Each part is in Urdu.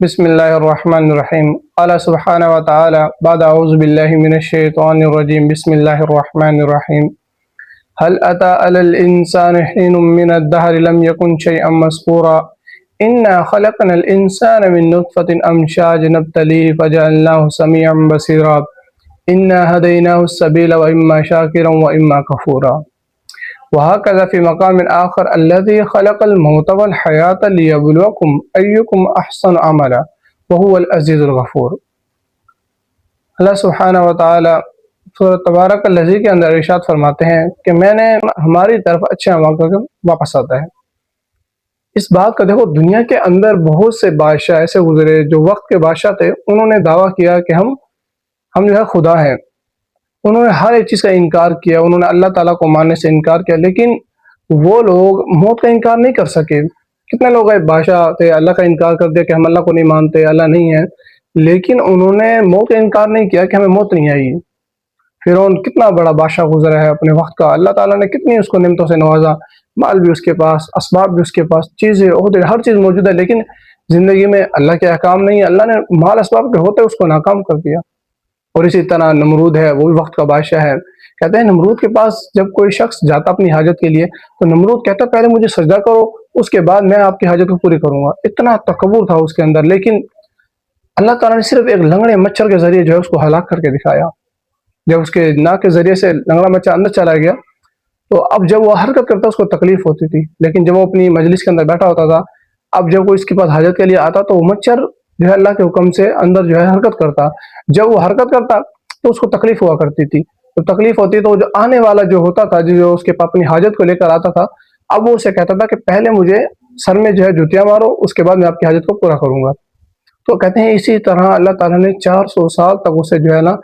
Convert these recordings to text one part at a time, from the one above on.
بسم الله الرحمن الرحيم. قال سبحانه وتعالى بعد أعوذ بالله من الشيطان الرجيم. بسم الله الرحمن الرحيم. هل أتى على الإنسان حين من الدهر لم يكن شيئا مذكورا إنا خلقنا الإنسان من نطفة أمشاج نبتليه فجعلناه سميعا بصيرا إنا هديناه السبيل وإما شاكرا وإما كفورا. وهكذا في مقام آخر الذي خلق الموت والحياة ليبلوكم أيكم أحسن عملا وهو العزيز الغفور. اللہ سبحانہ و تعالی سورۃ تبارک الذی کے اندر ارشاد فرماتے ہیں کہ میں نے ہماری طرف اچھے اعمال کر کے واپس آتا ہے. اس بات کا دیکھو، دنیا کے اندر بہت سے بادشاہ ایسے گزرے جو وقت کے بادشاہ تھے، انہوں نے دعویٰ کیا کہ ہم جو ہے خدا ہیں. انہوں نے ہر ایک چیز کا انکار کیا، انہوں نے اللہ تعالیٰ کو ماننے سے انکار کیا، لیکن وہ لوگ موت کا انکار نہیں کر سکے. کتنے لوگ بادشاہ تھے، اللہ کا انکار کر دیا کہ ہم اللہ کو نہیں مانتے، اللہ نہیں ہے، لیکن انہوں نے موت کا انکار نہیں کیا کہ ہمیں موت نہیں آئی. فرعون کتنا بڑا بادشاہ گزرا ہے اپنے وقت کا، اللہ تعالیٰ نے کتنی اس کو نعمتوں سے نوازا، مال بھی اس کے پاس، اسباب بھی اس کے پاس، چیزیں عہدے ہر چیز موجود ہے، لیکن زندگی میں اللہ کے احکام نہیں ہے. اللہ نے مال اسباب کے ہوتے اس کو ناکام کر دیا. اور اسی طرح نمرود ہے، وہ بھی وقت کا بادشاہ ہے. کہتے ہیں نمرود کے پاس جب کوئی شخص جاتا اپنی حاجت کے لیے تو نمرود کہتا پہلے مجھے سجدہ کرو، اس کے بعد میں آپ کی حاجت کو پوری کروں گا. اتنا تکبر تھا اس کے اندر. لیکن اللہ تعالیٰ نے صرف ایک لنگڑے مچھر کے ذریعے جو ہے اس کو ہلاک کر کے دکھایا. جب اس کے ناک کے ذریعے سے لنگڑا مچھر اندر چلا گیا تو اب جب وہ حرکت کرتا اس کو تکلیف ہوتی تھی، لیکن جب وہ اپنی مجلس کے اندر بیٹھا ہوتا تھا، اب جب وہ اس کے پاس حاجت کے لیے آتا تو وہ مچھر جو ہے اللہ کے حکم سے اندر جو ہے حرکت کرتا. جب وہ حرکت کرتا تو اس کو تکلیف ہوا کرتی تھی. تو تکلیف ہوتی تو جو آنے والا جو ہوتا تھا، جو اس کے پاس اپنی حاجت کو لے کر آتا تھا، اب وہ اسے کہتا تھا کہ پہلے مجھے سر میں جو ہے جوتیاں مارو، اس کے بعد میں آپ کی حاجت کو پورا کروں گا. تو کہتے ہیں اسی طرح اللہ تعالیٰ نے 400 سال تک اسے جو ہے نا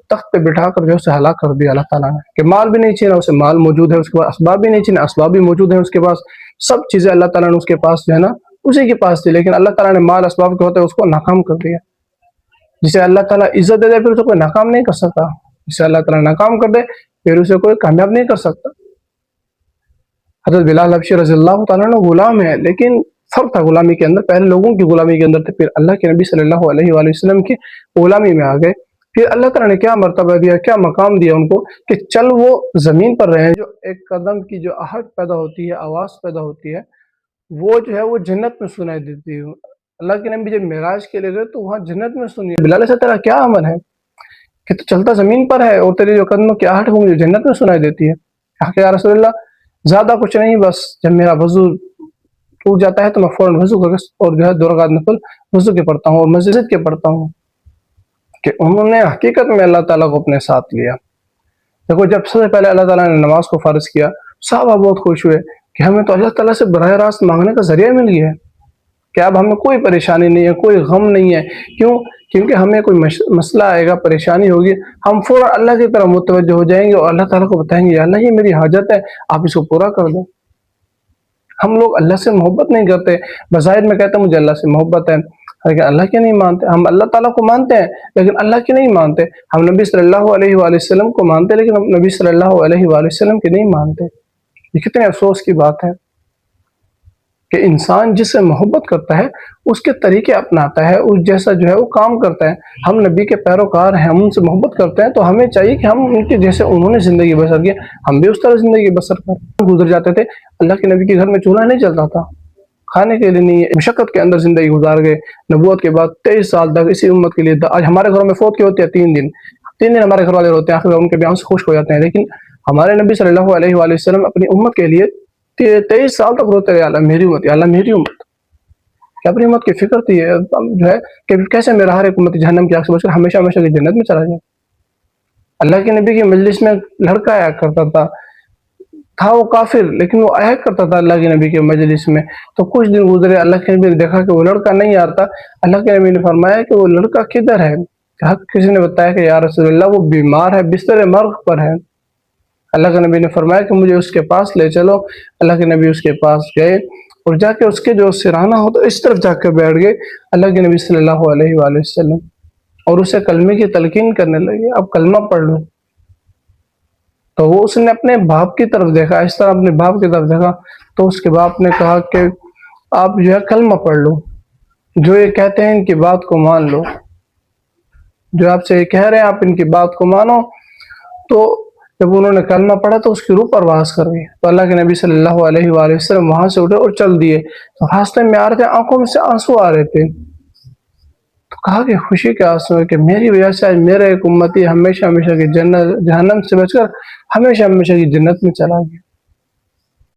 تخت پہ بٹھا کر جو ہے اسے ہلاک کر دیا. اللہ تعالیٰ نے کہ مال بھی نہیں چھینا، اسے مال موجود ہے، اس کے پاس اسباب بھی نہیں چھینا، اسباب بھی موجود ہیں اس کے پاس، سب چیزیں اللہ تعالیٰ نے اس کے پاس جو ہے نا اسی کے پاس تھی، لیکن اللہ تعالیٰ نے مال اسباب کے ہوتے اس کو ناکام کر دیا. جسے اللہ تعالیٰ عزت دے دے پھر اسے کوئی ناکام نہیں کر سکتا، جسے اللہ تعالیٰ ناکام کر دے پھر اسے کوئی کامیاب نہیں کر سکتا. حضرت بلال حبشی رضی اللہ تعالیٰ عنہ غلام ہے، لیکن فرق تھا غلامی کے اندر. پہلے لوگوں کی غلامی کے اندر تھے، پھر اللہ کے نبی صلی اللہ علیہ وآلہ وسلم کی غلامی میں آ گئے. پھر اللہ تعالیٰ نے کیا مرتبہ دیا، کیا مقام دیا ان کو کہ چل وہ زمین پر رہے. جو ایک قدم کی جو آہٹ پیدا ہوتی ہے، آواز پیدا ہوتی ہے، وہ جو ہے وہ جنت میں سنائی دیتی ہے. اللہ کے نبی جب معراج کے لیے گئے تو وہاں جنت میں سنی. بلال سے تیرا کیا عمل ہے کہ تو چلتا زمین پر ہے اور تیری جو قدموں کی آہٹ مجھے جنت میں سنائی دیتی ہے. کہا کہ یا رسول اللہ زیادہ کچھ نہیں، بس جب میرا وضو ٹوٹ جاتا ہے تو میں فوراً وضو کر کے اور جو ہے 2 رکعت نفل وضو کے پڑھتا ہوں اور مسجد کے پڑھتا ہوں. کہ انہوں نے حقیقت میں اللہ تعالیٰ کو اپنے ساتھ لیا. دیکھو جب سب سے پہلے اللہ تعالیٰ نے نماز کو فرض کیا، صحابہ بہت خوش ہوئے کہ ہمیں تو اللہ تعالیٰ سے براہ راست مانگنے کا ذریعہ مل گیا ہے کہ اب ہمیں کوئی پریشانی نہیں ہے، کوئی غم نہیں ہے. کیوں؟ کیونکہ ہمیں کوئی مسئلہ آئے گا، پریشانی ہوگی، ہم فوراً اللہ کی طرف متوجہ ہو جائیں گے اور اللہ تعالیٰ کو بتائیں گے یا اللہ یہ میری حاجت ہے، آپ اس کو پورا کر دیں. ہم لوگ اللہ سے محبت نہیں کرتے، بظاہر میں کہتے ہیں مجھے اللہ سے محبت ہے، لیکن اللہ کی نہیں مانتے. ہم اللہ تعالیٰ کو مانتے ہیں لیکن اللہ کی نہیں مانتے. ہم نبی صلی اللہ علیہ وآلہ وسلم کو مانتے لیکن ہم نبی صلی اللہ علیہ وآلہ وسلم کی نہیں مانتے. یہ کتنے افسوس کی بات ہے کہ انسان جس سے محبت کرتا ہے اس کے طریقے اپناتا ہے، اس جیسا جو ہے وہ کام کرتا ہے. ہم نبی کے پیروکار ہیں، ہم ان سے محبت کرتے ہیں تو ہمیں چاہیے کہ ہم ان کے جیسے انہوں نے زندگی بسر کی ہم بھی اس طرح زندگی بسر کر گزر جاتے تھے. اللہ کے نبی کے گھر میں چولہا نہیں چلتا تھا، کھانے کے لیے نہیں، مشقت کے اندر زندگی گزار گئے. نبوت کے بعد 23 سال تک اسی امت کے لیے. آج ہمارے گھروں میں فوت کی ہوتی ہے 3 دن، 3 دن ہمارے گھر والے روتے ہیں، آخر ان کے بیان سے خوش ہو جاتے ہیں. لیکن ہمارے نبی صلی اللہ علیہ وآلہ وسلم اپنی امت کے لیے 23 سال تک روتے رہے، اللہ میری امت، اللہ میری امت. کہ اپنی امت کی فکر تھی جو ہے کہ کیسے میرا ہر ایک امت جہنم کی آگ سے بچ کر ہمیشہ ہمیشہ کی جنت میں چلا جائے. اللہ کے نبی کی مجلس میں لڑکا آیا کرتا تھا وہ کافر، لیکن وہ آیا کرتا تھا اللہ کے نبی کے مجلس میں. تو کچھ دن گزرے، اللہ کے نبی نے دیکھا کہ وہ لڑکا نہیں آتا. اللہ کے نبی نے فرمایا کہ وہ لڑکا کدھر ہے؟ کسی نے بتایا کہ یا رسول اللہ وہ بیمار ہے، بستر مرگ پر ہے. اللہ کے نبی نے فرمایا کہ مجھے اس کے پاس لے چلو. اللہ کے نبی اس کے پاس گئے اور جا کے اس کے جو سرانہ ہو تو اس طرف جا کے بیٹھ گئے اللہ کے نبی صلی اللہ علیہ وآلہ وسلم اور اسے کلمے کی تلقین کرنے لگے، اب کلمہ پڑھ لو. تو وہ اس نے اپنے باپ کی طرف دیکھا، اس طرح اپنے باپ کی طرف دیکھا تو اس کے باپ نے کہا کہ آپ جو ہے کلمہ پڑھ لو. جو یہ کہتے ہیں ان کی بات کو مان لو، جو آپ سے یہ کہہ رہے ہیں آپ ان کی بات کو مانو، تو جب انہوں نے کلمہ پڑھا تو اس کی روح پرواز کر گئی. تو اللہ کے نبی صلی اللہ علیہ وآلہ وسلم وہاں سے اٹھے اور چل دیے. تو راستے میں آ رہے تھے، آنکھوں میں سے آنسو آ رہے تھے. تو کہا کہ خوشی کے آنسو ہے کہ میری وجہ سے آج میرا ایک امتی ہمیشہ ہمیشہ کی جنت جہنم سے بچ کر ہمیشہ ہمیشہ کی جنت میں چلا گیا.